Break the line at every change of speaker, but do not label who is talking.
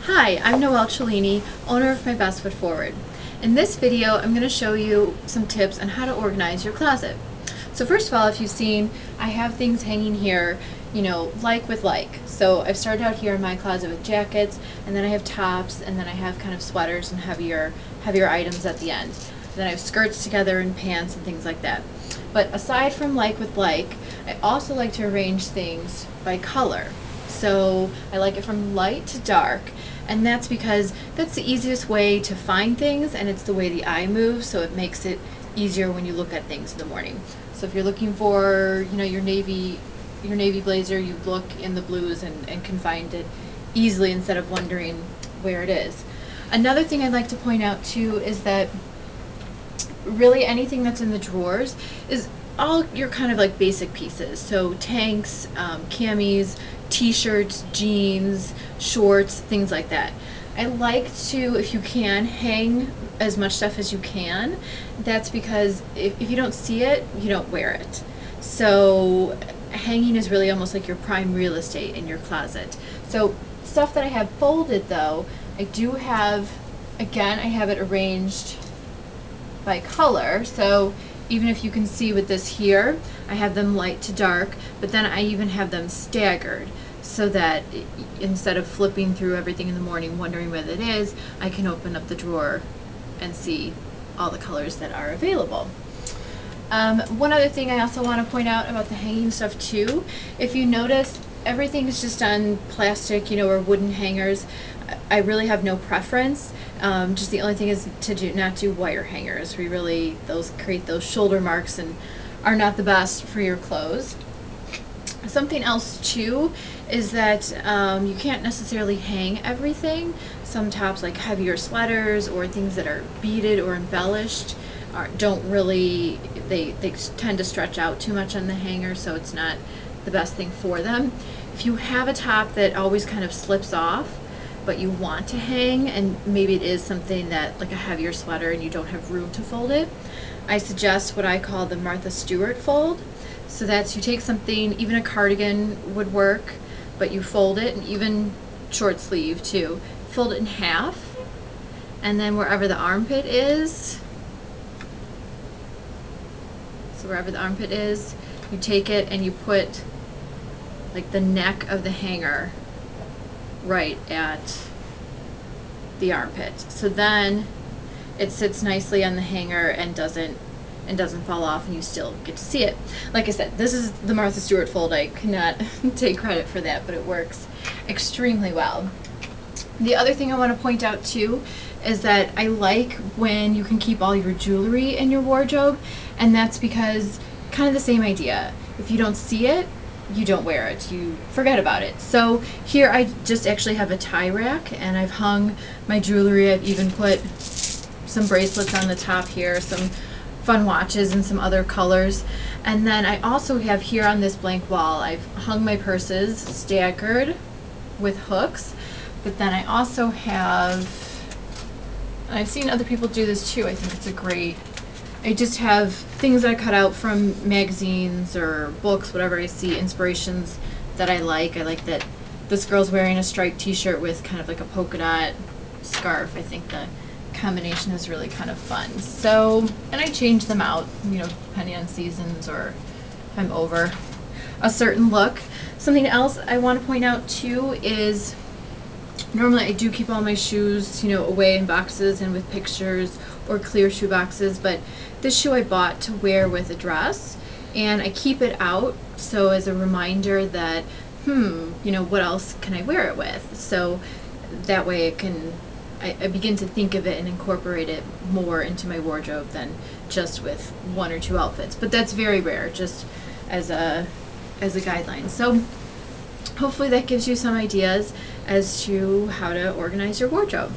Hi, I'm Noelle Cellini, owner of My Best Foot Forward. In this video, I'm going to show you some tips on how to organize your closet. So first of all, if you've seen, I have things hanging here, like with like. So I've started out here in my closet with jackets, and then I have tops, and then I have kind of sweaters and heavier items at the end. Then I have skirts together and pants and things like that. But aside from like with like, I also like to arrange things by color. So I like it from light to dark, and that's because that's the easiest way to find things, and it's the way the eye moves, so it makes it easier when you look at things in the morning. So if you're looking for, your navy blazer, you look in the blues and can find it easily instead of wondering where it is. Another thing I'd like to point out too is that really anything that's in the drawers is all your kind of like basic pieces. So tanks, camis, t-shirts, jeans, shorts, things like that. I like to, if you can, hang as much stuff as you can. That's because if you don't see it, you don't wear it. So hanging is really almost like your prime real estate in your closet. So stuff that I have folded though, I do have, again, I have it arranged by color. So even if you can see with this here, I have them light to dark, but then I even have them staggered so that instead of flipping through everything in the morning wondering what it is, I can open up the drawer and see all the colors that are available. One other thing I also want to point out about the hanging stuff too, if you notice, everything is just on plastic, or wooden hangers. I really have no preference. Just the only thing is to not do wire hangers. Those create those shoulder marks and are not the best for your clothes. Something else too is that you can't necessarily hang everything. Some tops, like heavier sweaters or things that are beaded or embellished, they tend to stretch out too much on the hanger, so it's not the best thing for them. If you have a top that always kind of slips off, but you want to hang, and maybe it is something that, like a heavier sweater, and you don't have room to fold it, I suggest what I call the Martha Stewart fold. So that's, you take something, even a cardigan would work, but you fold it, and even short sleeve too, fold it in half, and then wherever the armpit is, you take it and you put like the neck of the hanger right at the armpit. So then it sits nicely on the hanger and doesn't fall off, and you still get to see it. Like I said, this is the Martha Stewart fold. I cannot take credit for that, but it works extremely well. The other thing I want to point out too is that I like when you can keep all your jewelry in your wardrobe, and that's because kind of the same idea. If you don't see it, you don't wear it, you forget about it. So here I just actually have a tie rack, and I've hung my jewelry. I've even put some bracelets on the top here, some fun watches and some other colors. And then I also have here on this blank wall, I've hung my purses staggered with hooks, but then I also have, I've seen other people do this too, I think it's a great, I just have things that I cut out from magazines or books, whatever I see, inspirations that I like. I like that this girl's wearing a striped t-shirt with kind of like a polka dot scarf. I think the combination is really kind of fun. So, and I change them out, depending on seasons or if I'm over a certain look. Something else I want to point out too is normally I do keep all my shoes, away in boxes and with pictures or clear shoe boxes, but this shoe I bought to wear with a dress, and I keep it out so as a reminder that, what else can I wear it with? So that way I begin to think of it and incorporate it more into my wardrobe than just with one or two outfits. But that's very rare, just as a guideline. So hopefully that gives you some ideas as to how to organize your wardrobe.